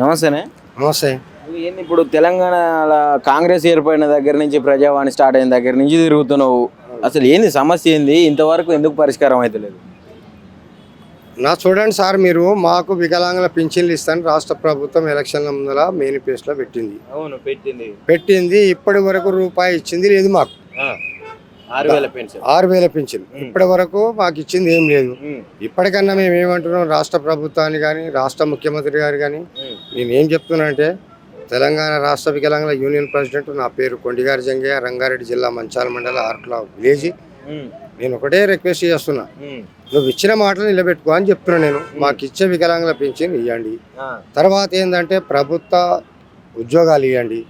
నమస్తేనే. నమస్తే. ఏంది ఇప్పుడు తెలంగాణలో కాంగ్రెస్ ఏర్పడిన దగ్గర నుంచి ప్రజావాణి స్టార్ట్ అయిన దగ్గర నుంచి తిరుగుతున్నావు. అసలు ఏంది సమస్య, ఏంది ఇంతవరకు ఎందుకు పరిష్కారం అవుతలేదు? చూడండి సార్, మీరు మాకు వికలాంగుల పింఛన్లు ఇస్తాను రాష్ట్ర ప్రభుత్వం ఎలక్షన్ల ముందర మేనిఫెస్టోలో పెట్టింది. అవును, పెట్టింది ఇప్పటి వరకు రూపాయి ఇచ్చింది లేదు మాకు. 6,000 పింఛన్ ఇప్పటి వరకు మాకు ఇచ్చింది ఏం లేదు. ఇప్పటికన్నా మేము ఏమంటున్నాం, రాష్ట్ర ప్రభుత్వాన్ని కానీ రాష్ట్ర ముఖ్యమంత్రి గారు కానీ నేనేం చెప్తున్నానంటే, తెలంగాణ రాష్ట్ర వికలాంగుల యూనియన్ ప్రెసిడెంట్, నా పేరు కొండిగారి జంగయ్య, రంగారెడ్డి జిల్లా మంచాల మండల ఆర్ట్ల విలేజ్. నేను ఒకటే రిక్వెస్ట్ చేస్తున్నా, నువ్వు ఇచ్చిన మాటలు నిలబెట్టుకో అని చెప్తున్నా. నేను మాకు ఇచ్చే వికలాంగుల పింఛన్ ఇవ్వండి, తర్వాత ఏంటంటే ప్రభుత్వ ఉద్యోగాలు ఇవ్వండి,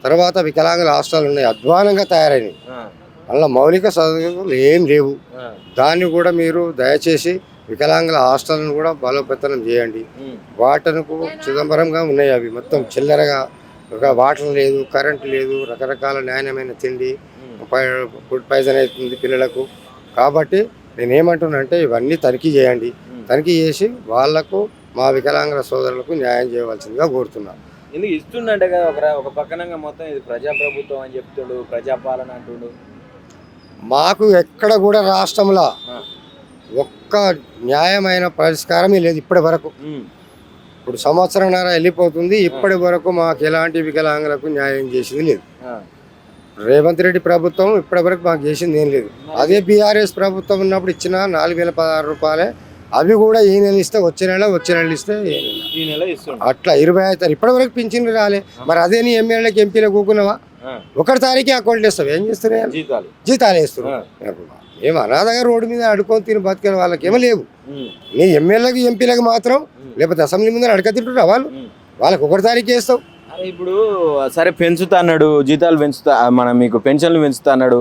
తర్వాత వికలాంగుల హాస్టల్ ఉన్నాయి అధ్వానంగా తయారైనవి, అలా మౌలిక సదుపాయాలు ఏం లేవు. దాన్ని కూడా మీరు దయచేసి వికలాంగుల హాస్టల్ను కూడా బలోపేతం చేయండి. వాటర్కు చిదంబరంగా ఉన్నాయి, అవి మొత్తం చిల్లరగా, వాటర్ లేదు, కరెంటు లేదు, రకరకాల నాణ్యమైన తిండి, ఫుడ్ పాయిజన్ అవుతుంది పిల్లలకు. కాబట్టి నేనేమంటున్నా అంటే ఇవన్నీ తనిఖీ చేయండి, తనిఖీ చేసి వాళ్లకు మా వికలాంగుల సోదరులకు న్యాయం చేయవలసిందిగా కోరుతున్నాను. ఎందుకు ఇస్తుండే కదా ఒక పక్కనంగా మొత్తం ఇది ప్రజాప్రభుత్వం అని చెప్తాడు, ప్రజాపాలన అంటుండు. మాకు ఎక్కడ కూడా రాష్ట్రంలో ఒక్క న్యాయమైన పరిష్కారమే లేదు ఇప్పటి వరకు. ఇప్పుడు సంవత్సరంన్నర వెళ్ళిపోతుంది, ఇప్పటి వరకు మాకు ఎలాంటి వికలాంగులకు న్యాయం చేసింది లేదు. రేవంత్ రెడ్డి ప్రభుత్వం ఇప్పటి వరకు మాకు చేసింది ఏం లేదు. అదే బీఆర్ఎస్ ప్రభుత్వం ఉన్నప్పుడు ఇచ్చిన 4,016 రూపాయలే, అవి కూడా ఈ నెల ఇస్తే వచ్చే నెల ఇస్తే అట్లా 25 తారీఖు ఇప్పటి వరకు పింఛన్లు రాలే. మరి అదే నీ ఎమ్మెల్యేలకు ఎంపీలకు కూకున్నావా? 1 తారీఖు అకౌంట్లు వేస్తావు, ఏం చేస్తున్నాయి? జీతాలు వేస్తున్నావు. ఏమో అనాథగా రోడ్డు మీద అడుకొని తిని బతికే వాళ్ళకి ఏమో లేవు. నీ ఎమ్మెల్యేలకు ఎంపీలకు మాత్రం, లేకపోతే అసెంబ్లీ ముందర అడక తింటున్నా వాళ్ళకి 1 తారీఖు వేస్తావు. ఇప్పుడు సరే పెంచుతా అన్నాడు, జీతాలు పెంచుతా, మీకు పెన్షన్లు పెంచుతా అన్నాడు,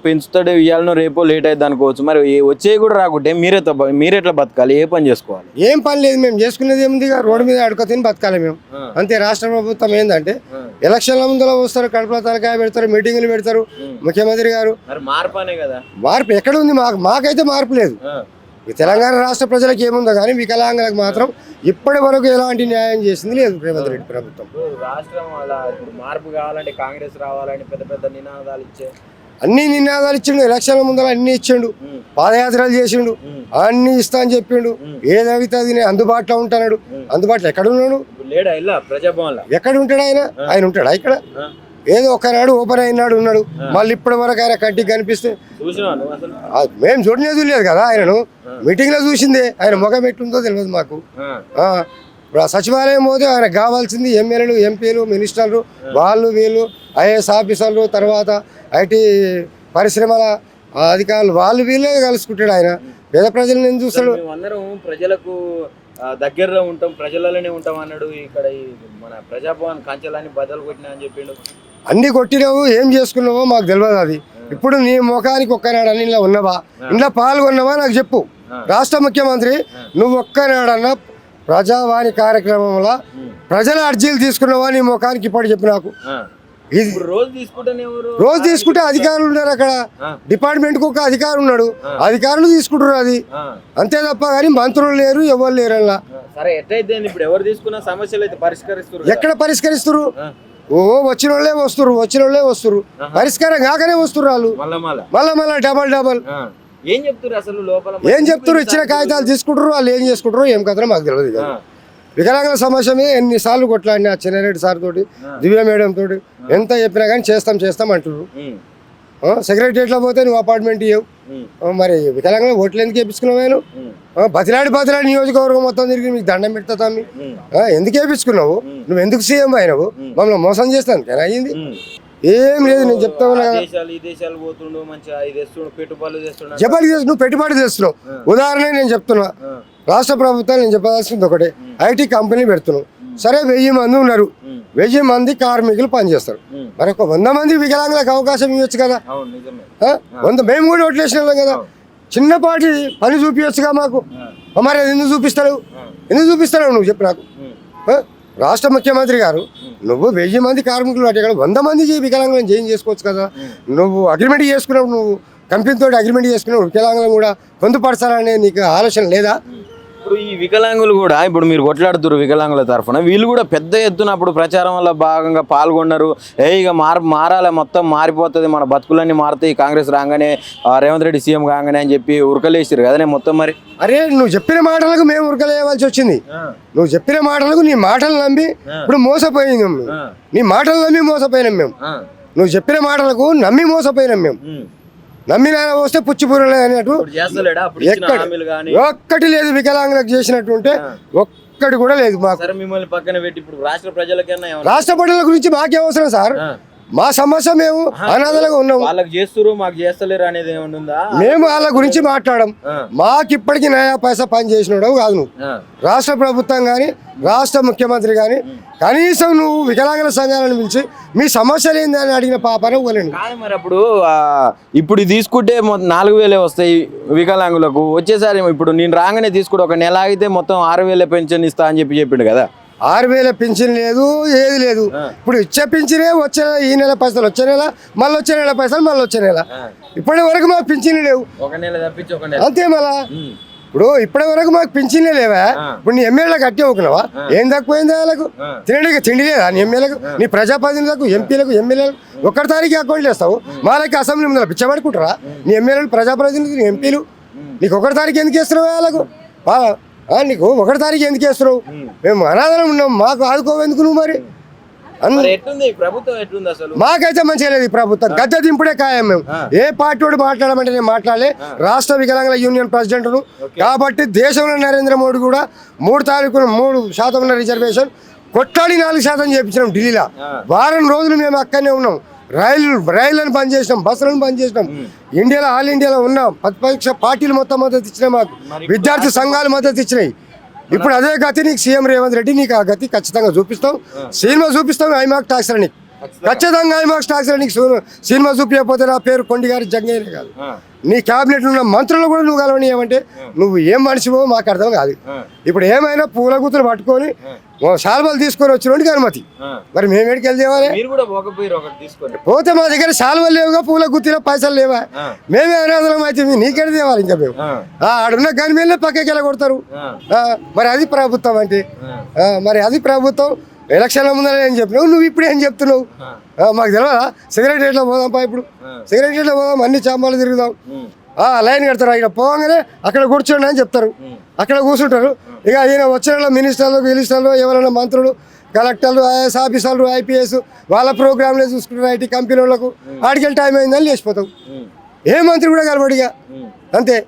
పెంచుతాడు, ఇవ్వాలనో రేపో లేట్ అయితే అనుకోవచ్చు. మరి వచ్చేవి కూడా రాకుంటే మీరెట్లా బతకాలి? ఏ పని చేసుకోవాలి? ఏం పని లేదు, మేము చేసుకునేది ఏముంది? రోడ్డు మీద అడుక తిని బతకాలి మేము అంతే. రాష్ట్ర ప్రభుత్వం ఏంటంటే ఎలక్షన్ల ముందులో వస్తారు, కడుపుల తలకాయ పెడతారు, మీటింగులు పెడతారు ముఖ్యమంత్రి గారు. మార్పు ఎక్కడ ఉంది? మాకైతే మార్పు లేదు. తెలంగాణ రాష్ట్ర ప్రజలకు ఏముందో కానీ వికలాంగులకు మాత్రం ఇప్పటి వరకు ఎలాంటి న్యాయం చేసింది లేదు రేవంత్ రెడ్డి ప్రభుత్వం. రాష్ట్రం మార్పు కావాలంటే కాంగ్రెస్ రావాలని పెద్ద పెద్ద నినాదాలు ఇచ్చిండు. ఎలక్షన్ల ముందర అన్ని ఇచ్చిండు, పాదయాత్రలు చేసిండు, అన్ని ఇస్తా అని చెప్పిండు. ఏదైతే అది అందుబాటులో ఉంటాడు. అందుబాటులో ఎక్కడ ఉన్నాడు? ఎక్కడ ఉంటాడు ఆయన ఉంటాడా ఇక్కడ? ఏదో ఒక్కనాడు ఓపెన్ అయినాడు ఉన్నాడు, మళ్ళీ ఇప్పటి వరకు ఆయన కంటికి కనిపిస్తే మేము చూడలేదు లేదు కదా. ఆయనను మీటింగ్ లో చూసిందే, ఆయన ముఖం ఎట్లుందో తెలియదు మాకు. సచివాలయం పోతే ఆయన కావాల్సింది ఎమ్మెల్యేలు, ఎంపీలు, మినిస్టర్లు, వాళ్ళు వీళ్ళు, ఐఏఎస్ ఆఫీసర్లు, తర్వాత ఐటీ పరిశ్రమల అధికారులు, వాళ్ళు వీళ్ళే కలుసుకుంటాడు. ఆయన పేద ప్రజలను ఎందుకు చూస్తాడు? అందరం ప్రజలకు దగ్గరలో ఉంటాం, ప్రజలలోనే ఉంటాం అన్నాడు. ఇక్కడ మన ప్రజాభవన్ కంచెలని బద్దలు కొట్టినా అని చెప్పిండు. అన్ని కొట్టినావు, ఏం చేసుకున్నావో మాకు తెలియదు. అది ఇప్పుడు నీ ముఖానికి ఒక్కనాడని ఇంట్లో ఉన్నవా, ఇంట్లో పాల్గొన్నావా నాకు చెప్పు. రాష్ట్ర ముఖ్యమంత్రి నువ్వు ఒక్కనాడన్నా ప్రజావాణి కార్యక్రమంలో ప్రజల అర్జీలు తీసుకున్నావా నీ ముఖానికి ఇప్పుడు చెప్పు నాకు. రోజు తీసుకుంటే అధికారులు ఉన్నారు అక్కడ, డిపార్ట్మెంట్ కు ఒక అధికారి ఉన్నాడు, అధికారులు తీసుకుంటారు అది అంతే తప్ప. కానీ మంత్రులు లేరు, ఎవరు లేరు అలా. ఎక్కడ పరిష్కరిస్తారు? వచ్చిన వాళ్ళే వస్తురు, పరిష్కారం కాకనే వస్తురు వాళ్ళు. మళ్ళా డబల్ ఏం చెప్తారు అసలు? ఏం చెప్తారు? ఇచ్చిన కాగితాలు తీసుకుంటారు, వాళ్ళు ఏం చేసుకుంటారు ఏం కథలో మాకు తెలియదు. వికలాంగుల సమస్యమే ఎన్నిసార్లు కొట్లాడినా చిన్నారెడ్డి సార్ తోటి, దివ్య మేడం తోటి ఎంత చెప్పినా కానీ చేస్తాం అంటున్నారు. సెక్రటరియట్లో పోతే నువ్వు అపార్ట్మెంట్ ఇవ్వవు, మరి వికలాంగులు ఓట్లు ఎందుకు వేయించుకున్నావు? బతిలాడి నియోజకవర్గం మొత్తం తిరిగి మీకు దండం పెడతా తమ్మి, ఎందుకు వేయించుకున్నావు? నువ్వు ఎందుకు సీఎం అయినావు? మమ్మల్ని మోసం చేస్తాను కానీ అయ్యింది ఏం లేదు. నేను చెప్తా ఉన్నా కదా, జబర్దస్త్ నువ్వు పెట్టుబడి చేస్తున్నావు. ఉదాహరణ నేను చెప్తున్నా, రాష్ట్ర ప్రభుత్వాలు నేను చెప్పాల్సింది ఒకటే, ఐటీ కంపెనీ పెడుతున్నావు. సరే 1000 మంది ఉన్నారు, 1000 మంది కార్మికులు పనిచేస్తారు. మరి ఒక 100 మంది వికలాంగులకు అవకాశం ఇవ్వచ్చు కదా. మేము కూడా ఓట్లు వేసినాం కదా, చిన్నపాటి పని చూపించచ్చుగా మాకు. మరి అది ఎందుకు చూపిస్తావు నువ్వు చెప్పు నాకు. రాష్ట్ర ముఖ్యమంత్రి గారు నువ్వు 1000 మంది కార్మికులు అంటే 100 మంది వికలాంగులను జాయిన్ చేసుకోవచ్చు కదా. నువ్వు అగ్రిమెంట్ చేసుకున్నావు, నువ్వు కంపెనీతో అగ్రిమెంట్ చేసుకున్నావు, వికలాంగులను కూడా పొందుపరచాలనే నీకు ఆలోచన లేదా? ఇప్పుడు ఈ వికలాంగులు కూడా ఇప్పుడు మీరు కొట్లాడుతున్నారు వికలాంగుల తరఫున వీళ్ళు కూడా పెద్ద ఎత్తున అప్పుడు ప్రచారం వల్ల భాగంగా పాల్గొన్నారు. ఇక మారాలి మొత్తం మారిపోతుంది మన బతుకులన్నీ మారుతాయి కాంగ్రెస్ రాగానే రేవంత్ రెడ్డి సీఎం కాగానే అని చెప్పి ఉరకలేసారు కదనే మొత్తం. మరి అరే నువ్వు చెప్పిన మాటలకు మేము ఉరకలేయవలసి వచ్చింది. నువ్వు చెప్పిన మాటలకు నీ మాటలు నమ్మి ఇప్పుడు మోసపోయినాం. నీ మాటలు నమ్మి మోసపోయినాం మేము. నువ్వు చెప్పిన మాటలకు నమ్మి మోసపోయినాం మేము. నమ్మిన వస్తే పుచ్చిపూరలే అన్నట్టు ఒక్కటి లేదు. వికలాంగులకు చేసినట్టు ఉంటే ఒక్కటి కూడా లేదు మాకు. మిమ్మల్ని పక్కన పెట్టి ఇప్పుడు రాష్ట్ర ప్రజలకన్నా రాష్ట్ర ప్రజల గురించి మాకే అవసరం సార్. మా సమస్య మేము అనాథలుగా ఉన్నాము. వాళ్ళకి చేస్తారు మాకు చేస్తలేరు అనేది ఏమన్నా? మేము వాళ్ళ గురించి మాట్లాడడం. మాకు ఇప్పటికీ నయా పైసా పని చేసినాడు కాదు నువ్వు. రాష్ట్ర ప్రభుత్వం కానీ రాష్ట్ర ముఖ్యమంత్రి కానీ కనీసం నువ్వు వికలాంగుల సంఘాలను పిలిచి మీ సమస్యలు ఏంది అని అడిగిన పాపను ఇవ్వలేను. మరి అప్పుడు ఇప్పుడు తీసుకుంటే 4,000 వస్తాయి వికలాంగులకు. వచ్చేసారి ఇప్పుడు నేను రాగానే తీసుకుంటే ఒక నెల ఆగితే మొత్తం 6,000 పెన్షన్ ఇస్తా అని చెప్పిండు కదా. 6,000 పింఛన్ లేదు, ఏది లేదు. ఇప్పుడు ఇచ్చే పింఛనే వచ్చే ఈ నెల పైసలు వచ్చే నెల, మళ్ళీ వచ్చే నెల పైసలు మళ్ళీ వచ్చే నెల. ఇప్పటి వరకు మాకు పింఛన్లు లేవు. అంతే మళ్ళా ఇప్పుడు ఇప్పటి వరకు మాకు పింఛన్లే లేవా? ఇప్పుడు నీ ఎమ్మెల్యేలకు కట్టి ఒకున్నావా? ఏం తక్కువైంది వాళ్ళకు? తినడానికి తిండి లేదా నీ ఎమ్మెల్యేలకు, నీ ప్రజాప్రతినిధులకు, ఎంపీలకు, ఎమ్మెల్యేలకు? 1 తారీఖు అకౌంట్లు వేస్తావు. వాళ్ళకి అసెంబ్లీ ముందు పిచ్చబడుకుంటారా? నీ ఎమ్మెల్యేలు, ప్రజాప్రతినిధులు, ఎంపీలు నీకు 1 తారీఖు ఎందుకు వేస్తున్నావు? వాళ్ళకు నీకు 1 తారీఖు ఎందుకు వేస్తున్నావు? మేము అనాథలం ఉన్నాం, మాకు ఆదుకోవేందుకు నువ్వు? మరి మాకైతే మంచిగా లేదు ఈ ప్రభుత్వం. గద్దె దింపుడే ఖాయం. మేము ఏ పార్టీ వాడు మాట్లాడమంటే నేను మాట్లాడలే. రాష్ట్ర వికలాంగుల యూనియన్ ప్రెసిడెంట్ను కాబట్టి దేశంలో నరేంద్ర మోడీ కూడా 3 తారీఖున 3% రిజర్వేషన్ కొట్టాలి 4% చేయించినాం ఢిల్లీలో. వారం రోజులు మేము అక్కడనే ఉన్నాం. రైళ్లను బంద్ చేసినాం, బస్సులను బంద్ చేసినాం. ఇండియాలో ఆల్ ఇండియాలో ఉన్నాం. ప్రతిపక్ష పార్టీలు మొత్తం మద్దతు ఇచ్చినాయి, మాకు విద్యార్థి సంఘాలు మద్దతు ఇచ్చినాయి. ఇప్పుడు అదే గతి నీకు సీఎం రేవంత్ రెడ్డి నీకు ఆ గతి ఖచ్చితంగా చూపిస్తాం. సినిమా చూపిస్తాం. ఐమాక్ టాక్స్ నీకు ఖచ్చితంగా ఐమాక్స్ టాక్స్ నీకు సినిమా చూపించకపోతే నా పేరు కొండి గారి జంగయ్య కాదు. నీ క్యాబినెట్ ఉన్న మంత్రులు కూడా నువ్వు కలవనీయమంటే నువ్వు ఏం మనిషివో మాకు అర్థం కాదు. ఇప్పుడు ఏమైనా పూల గుత్తులు పట్టుకొని శాల్వాలు తీసుకొని వచ్చినోడికి అనుమతి. మరి మేము ఎక్కడికి వెళ్తేవాలి? పోతే మా దగ్గర శాల్వాలు లేవుగా, పూల గుత్తిలో పైసలు లేవా? మేమే అనాథలం అయితే నీకెడ తేవాలి? ఇంకా మేము ఆడున్న గని మీద పక్కకి వెళ్ళగొడతారు. మరి అది ప్రభుత్వం అంటే? మరి అది ప్రభుత్వం. ఎలక్షన్ల ముందర ఏం చెప్పినావు, నువ్వు ఇప్పుడు ఏం చెప్తున్నావు? మాకు తెలియదా? సిగరెట్ పోదాం పా. ఇప్పుడు సిగరెట్ పోదాం, అన్ని చాంబాలు తిరుగుదాం. లైన్ కడతారు. ఇక్కడ పోగానే అక్కడ కూర్చోండి అని చెప్తారు. అక్కడ కూర్చుంటారు. ఇక ఈయన వచ్చిన మినిస్టర్లు, గిలిస్టర్లు, ఎవరైనా మంత్రులు, కలెక్టర్లు, ఐఏఎస్ ఆఫీసర్లు, ఐపీఎస్ వాళ్ళ ప్రోగ్రాంలే చూసుకుంటారు. ఐటీ కంపెనీ వాళ్ళకు ఆడికెళ్ళి టైం అయిందని లేచిపోతావు. ఏ మంత్రి కూడా కలబడిగా అంతే.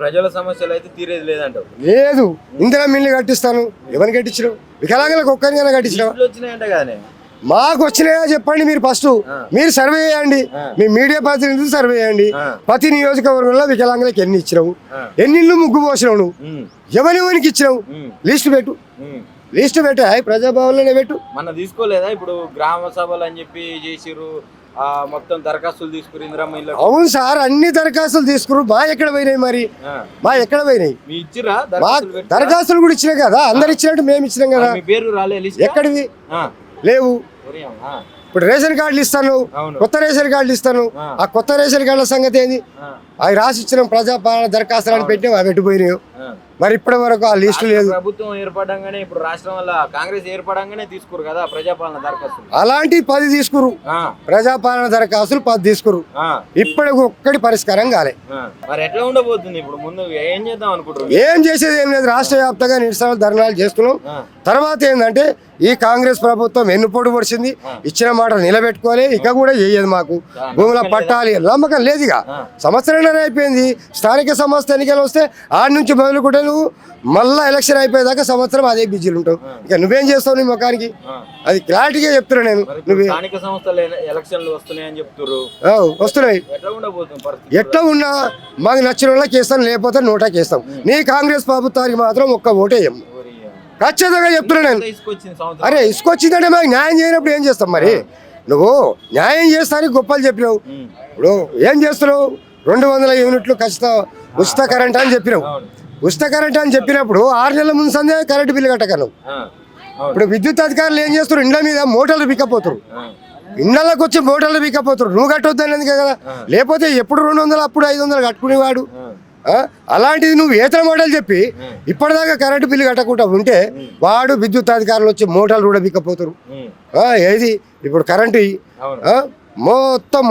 ప్రజల సమస్యలు అయితే తీరేది లేదంటావు? లేదు. ఇందిరా మిల్లు కట్టిస్తాను. ఎవరిని కట్టించరు? వికలాంగులకు ఒక్కరికైనా కట్టించరు. మాకు వచ్చినాయా చెప్పండి మీరు. ఫస్ట్ మీరు సర్వే చేయండి. మీ మీడియా ప్రతినిధులు సర్వే చేయండి. ప్రతి నియోజకవర్గంలో వికలాంగులకు ఎన్ని ఇచ్చినావు, ఎన్ని ఇళ్ళు ముగ్గు పోసినావు, నువ్వు ఎవరికి ఇచ్చినావు లిస్టు పెట్టు. లిస్టు పెట్టు. ప్రజాభవన్లోనే పెట్టు. మన తీసుకోలేదా? ఇప్పుడు గ్రామ సభలు అని చెప్పి చేసిర్రు, మొత్తం దరఖాస్తులు తీసుకురు ఇందిరమ్మ ఇల్లు. అవును సార్, అన్ని దరఖాస్తులు తీసుకురు. మా ఎక్కడ పోయినాయి? మరి మా ఎక్కడ పోయినాయి? దరఖాస్తులు కూడా ఇచ్చినాయి కదా. అందరు ఇచ్చినట్టు మేము ఇచ్చినాం కదా. ఎక్కడివి లేవు. ఇప్పుడు రేషన్ కార్డులు ఇస్తాను, కొత్త రేషన్ కార్డులు ఇస్తాను. ఆ కొత్త రేషన్ కార్డుల సంగతి ఏంది? అవి రాసి ఇచ్చిన ప్రజాపాలన దరఖాస్తులు అని పెట్టినా అవి పెట్టిపోయినాయి. మరి ఇప్పటి వరకు ఆ లిస్టు లేదు. ప్రభుత్వం ఏర్పడంగానే ఇప్పుడు రాష్ట్రం వల్ల కాంగ్రెస్ ఏర్పడంగానే తీసుకురు కదా ప్రజాపాలన దరఖాస్తులు. అలాంటి 10 తీసుకురు. ప్రజాపాలన దరఖాస్తులు 10 తీసుకురు. ఇప్పటికి ఒక్కటి పరిష్కారం కాలే. మరి ఎట్లా ఉండబోతుంది ఇప్పుడు? ముందు ఏం చేద్దాం అనుకుంటున్నారు? ఏం చేసేది ఏం లేదు. రాష్ట్ర వ్యాప్తంగా నిరసనలు, ధర్నాలు చేస్తున్నాం. తర్వాత ఏంటంటే ఈ కాంగ్రెస్ ప్రభుత్వం ఎన్నుపోటు పొడిచింది. ఇచ్చిన మాట నిలబెట్టుకోవాలి. ఇక కూడా చేయదు. మాకు భూముల పట్టాలి నమ్మకం లేదు. ఇక సంవత్సరంన్నర అయిపోయింది. స్థానిక సంస్థ ఎన్నికలు వస్తే ఆడి నుంచి మొదలుకుంటే నువ్వు మళ్ళా ఎలక్షన్ అయిపోయేదాకా సంవత్సరం అదే బిజీలు ఉంటావు. ఇక నువ్వేం చేస్తావు నీ ముఖానికి? అది క్లారిటీగా చెప్తున్నా నేను. నువ్వు స్థానిక సంస్థలు ఎలక్షన్లు వస్తున్నాయని చెప్తున్నారు. వస్తున్నాయి. ఎట్లా ఉన్నా మాకు నచ్చిన వాళ్ళకి వేస్తాం, లేకపోతే నోటాకి వేస్తాం. నీ కాంగ్రెస్ ప్రభుత్వానికి మాత్రం ఒక్క ఓటే వేయం. ఖచ్చితంగా చెప్తున్నా నేను. అరే ఇసుకొచ్చిందంటే మాకు న్యాయం చేయనప్పుడు ఏం చేస్తాం? మరి నువ్వు న్యాయం చేస్తానికి గొప్పలు చెప్పినావు. ఇప్పుడు ఏం చేస్తున్నావు? 200 యూనిట్లు ఖచ్చితంగా ఉచిత కరెంట్ అని చెప్పినావు. ఉచిత కరెంట్ అని చెప్పినప్పుడు 6 నెలల ముందు సందే కరెంటు బిల్లు కట్టగలవు. ఇప్పుడు విద్యుత్ అధికారులు ఏం చేస్తారు? ఇండ్ల మీద మోటార్లు బిక్కపోతారు. ఇండ్లకు వచ్చి మోటార్లు బిక్కపోతారు. నువ్వు కట్టొద్దని ఎందుకే కదా. లేకపోతే ఎప్పుడు 200 అప్పుడు 500 కట్టుకునేవాడు. అలాంటిది నువ్వు ఏతర మోటార్లు చెప్పి ఇప్పటిదాకా కరెంటు బిల్లు కట్టకుండా ఉంటే వాడు విద్యుత్ అధికారులు వచ్చి మోటార్లు కూడా బిక్కపోతారు. ఏది ఇప్పుడు కరెంటు మొత్తం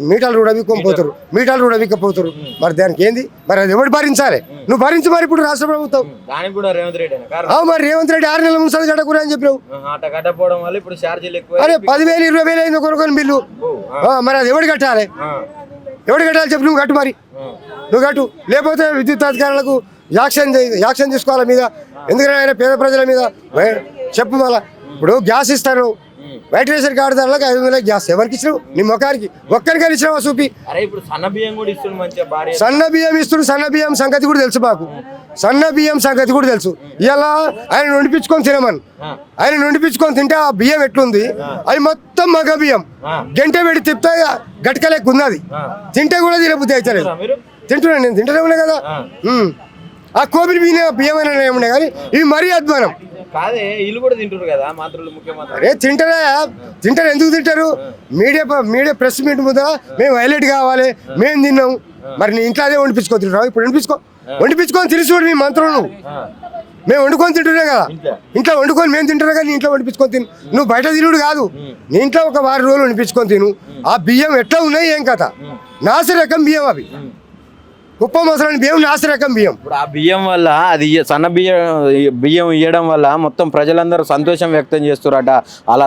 మీటర్లు కూడా బిక్కపోతారు, మీటర్లు కూడా బిక్కపోతారు. మరి దానికి ఏంది? మరి అది ఎవరు భరించాలి? నువ్వు భరించు. మరి ఇప్పుడు రాష్ట్ర ప్రభుత్వం మరి రేవంత్ రెడ్డి 6 నెలల ముందు కట్టకూడదు అని చెప్పినావు. అరే 10,000 20,000 అయింది కొనుక్కొని బిల్లు. మరి అది ఎవరు కట్టాలి? ఎవరు కట్టాలి చెప్పు? నువ్వు కట్టు. మరి నువ్వు కట్టు, లేకపోతే విద్యుత్ అధికారులకు యాక్షన్ తీసుకోవాలి మీద. ఎందుకంటే ఆయన పేద ప్రజల మీద చెప్పు. మళ్ళా ఇప్పుడు గ్యాస్ ఇస్తారు, బయట రేషన్ కార్డుదారులకు 5,000 గ్యాస్ ఎవరికి ఇచ్చినావు? నీ ముఖానికి ఒక్కరికైనా ఇచ్చినావా చూపి. సన్న బియ్యం ఇస్తుడు. సన్న బియ్యం సంగతి కూడా తెలుసు మాకు. సన్న బియ్యం సంగతి కూడా తెలుసు. ఇలా ఆయన వండిపించుకొని తినమని, ఆయన వండిపించుకొని తింటే ఆ బియ్యం ఎట్లుంది? అది మొత్తం మగ బియ్యం, గంట పెట్టి తిప్తే గట్కలేక ఉన్నది. తింటే కూడా తినబుద్ధి అవుతలేదు. తింటున్నాను నేను, తింటూనే ఉన్నా కదా. ఆ కోపిరి బియ్యం అయినా ఏమున్నా కానీ ఇవి మరీ అధ్వానం. అరే తింటారు. ఎందుకు తింటారు? మీడియా ప్రెస్ మీట్ ముందర మేము హైలైట్ కావాలి, మేము తిన్నాం. మరి నీ ఇంట్లో అదే వండిపించుకొని తింటున్నావు. ఇప్పుడు వండిపించుకొని తిని చూడు. మీ మంత్రులు నువ్వు మేము వండుకొని తింటున్నాం కదా. ఇంట్లో వండుకొని మేము తింటున్నాం కదా. నీ ఇంట్లో వండిపించుకొని తిను. నువ్వు బయట తినుడు కాదు, నీ ఇంట్లో ఒక 6 రోజులు వండిపించుకొని తిను. ఆ బియ్యం ఎట్లా ఉన్నాయి ఏం కథ? నాసి రకం బియ్యం అవి. కుప్ప మసలని బియ్యం నాసి రకం బియ్యం. ఇప్పుడు ఆ బియ్యం వల్ల అది సన్న బియ్యం ఇవ్వడం వల్ల మొత్తం ప్రజలందరూ సంతోషం వ్యక్తం చేస్తారట. అలా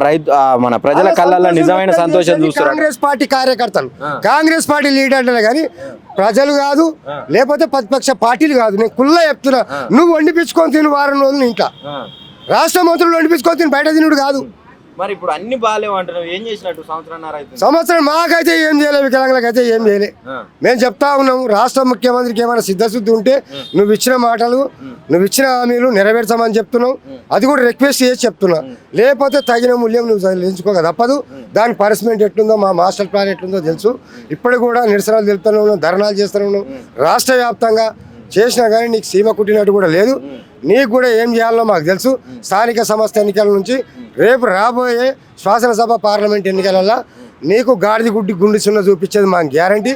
మన ప్రజల కళ్ళల్లో నిజమైన సంతోషం చూస్తారు. కాంగ్రెస్ పార్టీ కార్యకర్తలు, కాంగ్రెస్ పార్టీ లీడర్లు కానీ ప్రజలు కాదు, లేకపోతే ప్రతిపక్ష పార్టీలు కాదు. నేను కుల్లా చెప్తున్నా, నువ్వు వండిపించుకొని తిను 4 రోజులు ఇంట్లో. రాష్ట్ర మంత్రులు వండిపించుకొని తిని బయట తినుడు కాదు. మరి ఇప్పుడు అన్ని బాగాలేవు అంటున్నావు, ఏం చేసినట్టు? సంవత్సరం మాకైతే ఏం చేయలేదు, వికలాంగులకైతే ఏం చేయలే. మేము చెప్తా ఉన్నాం, రాష్ట్ర ముఖ్యమంత్రికి ఏమైనా సిద్ధశుద్ధి ఉంటే నువ్వు ఇచ్చిన మాటలు, నువ్వు ఇచ్చిన హామీలు నెరవేర్చమని చెప్తున్నావు. అది కూడా రిక్వెస్ట్ చేసి చెప్తున్నా. లేకపోతే తగిన మూల్యం నువ్వు చెల్లించుకోక తప్పదు. దానికి పనిష్మెంట్ ఎట్లుందో, మా మాస్టర్ ప్లాన్ ఎట్లుందో తెలుసు. ఇప్పుడు కూడా నిరసనలు తెలుపుతూనే ఉన్నాం, ధర్నాలు చేస్తూనే ఉన్నాం. రాష్ట్ర వ్యాప్తంగా చేసినా కానీ నీకు సీమ కుట్టినట్టు కూడా లేదు. నీకు కూడా ఏం చేయాలో మాకు తెలుసు. స్థానిక సంస్థ ఎన్నికల నుంచి రేపు రాబోయే శాసనసభ పార్లమెంట్ ఎన్నికలలో నీకు గాడిది గుండి సున్న చూపించేది మాకు గ్యారంటీ.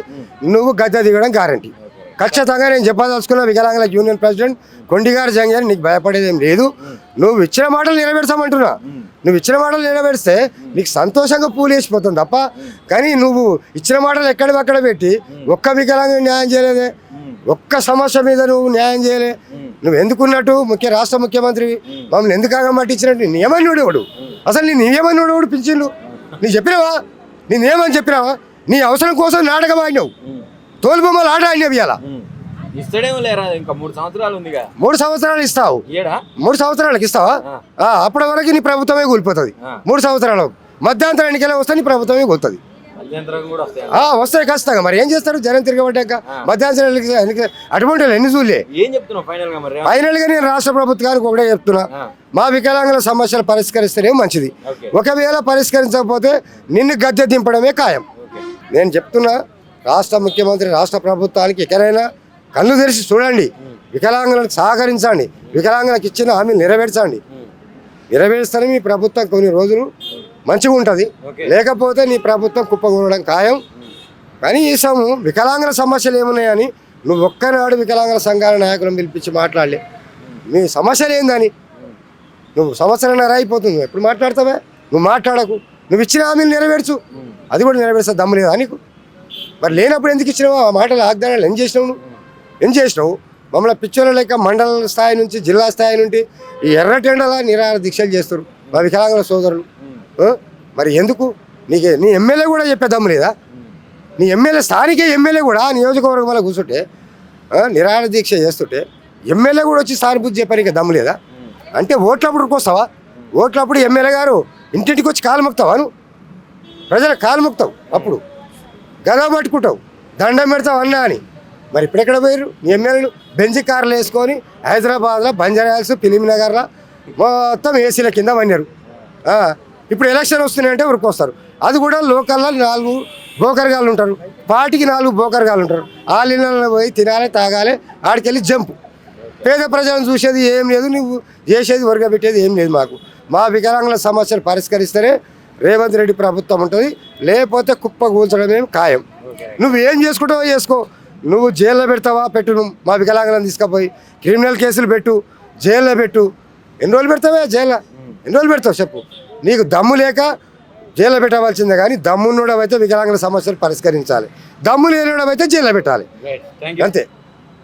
నువ్వు గద్దె దిగడం గ్యారంటీ. ఖచ్చితంగా నేను చెప్పదలుచుకున్న వికలాంగుల యూనియన్ ప్రెసిడెంట్ కొండిగారు జంగారు, నీకు భయపడేది ఏం లేదు. నువ్వు ఇచ్చిన మాటలు నెరవేర్చామంటున్నా. నువ్వు ఇచ్చిన మాటలు నెరవేరిస్తే నీకు సంతోషంగా పూలు వేసిపోతుంది తప్ప, కానీ నువ్వు ఇచ్చిన మాటలు ఎక్కడెక్కడ పెట్టి ఒక్క వికలాంగ న్యాయం చేయలేదే, ఒక్క సమస్య మీద నువ్వు న్యాయం చేయలే. నువ్వు ఎందుకున్నట్టు రాష్ట్ర ముఖ్యమంత్రి మమ్మల్ని ఎందుకు ఆగమట్టించినట్టు? నియమన్నుడు ఎవడు? అసలు నీ నియమన్నుడు ఎవడు? పింఛన్లు నీ చెప్పినావా? నీ నియమని చెప్పినావా? నీ అవసరం కోసం నాటకం ఆడినావు, తోలుబొమ్మలు ఆట ఆడినవి. అలా 3 సంవత్సరాలు ఇస్తావు. 3 సంవత్సరాలకు ఇస్తావా? అప్పటి వరకు నీ ప్రభుత్వమే కూలిపోతుంది. 3 సంవత్సరాలకు మధ్యాంతర ఎన్నికలే వస్తే నీ ప్రభుత్వమే కూలుతుంది. వస్తాయి ఖచ్చితంగా. మరి ఏం చేస్తారు? జనం తిరగబడ్డాక మధ్యాంతర అటువంటి ఎన్ని చూలే. ఫైనల్ గా నేను రాష్ట్ర ప్రభుత్వానికి ఒకటే చెప్తున్నా, మా వికలాంగుల సమస్యలు పరిష్కరిస్తేనే మంచిది. ఒకవేళ పరిష్కరించకపోతే నిన్ను గద్దె దింపడమే ఖాయం. నేను చెప్తున్నా, రాష్ట్ర ముఖ్యమంత్రి రాష్ట్ర ప్రభుత్వానికి ఎక్కడైనా కళ్ళు తెరిచి చూడండి, వికలాంగులకు సహకరించండి, వికలాంగులకు ఇచ్చిన హామీలు నెరవేర్చండి. నెరవేరుస్తేనే మీ ప్రభుత్వం కొన్ని రోజులు మంచిగా ఉంటుంది, లేకపోతే నీ ప్రభుత్వం కుప్పకూడడం ఖాయం. కనీసం వికలాంగుల సమస్యలు ఏమున్నాయని నువ్వు ఒక్కనాడు వికలాంగుల సంఘాల నాయకులను పిలిపించి మాట్లాడలే. మీ సమస్యలు ఏందని? నువ్వు సంవత్సరంన్నర అయిపోతుంది, ఎప్పుడు మాట్లాడతావే? నువ్వు మాట్లాడకు. నువ్వు ఇచ్చిన హామీలు నెరవేర్చు, అది కూడా నెరవేర్చా దమ్ము లేదా నీకు? మరి లేనప్పుడు ఎందుకు ఇచ్చినావు ఆ మాటలు, వాగ్దానాలు? ఏం చేసినావు నువ్వు? ఏం చేసినావు? మమ్మల్ని పిచ్చోళ్ళ లెక్క మండల స్థాయి నుంచి జిల్లా స్థాయి నుండి ఈ ఎర్రటెండల నిరాహార దీక్షలు చేస్తారు మా వికలాంగుల సోదరులు. మరి ఎందుకు? నీ ఎమ్మెల్యే కూడా చెప్పే దమ్ము లేదా? నీ ఎమ్మెల్యే, స్థానిక ఎమ్మెల్యే కూడా నియోజకవర్గం వల్ల కూర్చుంటే నిరాహార దీక్ష చేస్తుంటే ఎమ్మెల్యే కూడా వచ్చి సానుభూతి చెప్పడానికి దమ్ము లేదా? అంటే ఓట్లప్పుడు వస్తావా? ఓట్లప్పుడు ఎమ్మెల్యే గారు ఇంటింటికి వచ్చి కాలు మొక్తావా? నువ్వు ప్రజల కాలు మొక్తావు, అప్పుడు గదా పట్టుకుంటావు, దండం పెడతావు అన్నా అని. మరి ఇప్పుడెక్కడ పోయారు నీ ఎమ్మెల్యేలు? బెంజ్ కార్లు వేసుకొని హైదరాబాద్లో, బంజారాహిల్స్, ఫిలింనగర్లో మొత్తం ఏసీల కింద పన్నారు. ఇప్పుడు ఎలక్షన్ వస్తున్నాయంటే ఉరికొస్తారు. అది కూడా లోకల్లో 4 బోకర్గాళ్ళు ఉంటారు, పార్టీకి 4 బోకర్గాళ్ళు ఉంటారు. వాళ్ళ ఇళ్ళలో పోయి తినాలి, తాగాలి, ఆడికెళ్ళి జంపు. పేద ప్రజలను చూసేది ఏం లేదు, నువ్వు చేసేది ఒరగబెట్టేది ఏం లేదు. మా వికలాంగుల సమస్యలు పరిష్కరిస్తేనే రేవంత్ రెడ్డి ప్రభుత్వం ఉంటుంది, లేకపోతే కుప్ప కూల్చడమేం ఖాయం. నువ్వు ఏం చేసుకుంటావో చేసుకో. నువ్వు జైల్లో పెడతావా పెట్టు, నువ్వు మా వికలాంగులను తీసుకుపోయి క్రిమినల్ కేసులు పెట్టు, జైల్లో పెట్టు. ఎన్ని రోజులు పెడతావా జైల్లో? ఎన్ని రోజులు పెడతావు చెప్పు? నీకు దమ్ము లేక జైల్లో పెట్టవలసిందే, కానీ దమ్మున్నోడవైతే వికలాంగుల సమస్యలు పరిష్కరించాలి, దమ్ము లేనివాడవైతే జైల్లో పెట్టాలి, అంతే.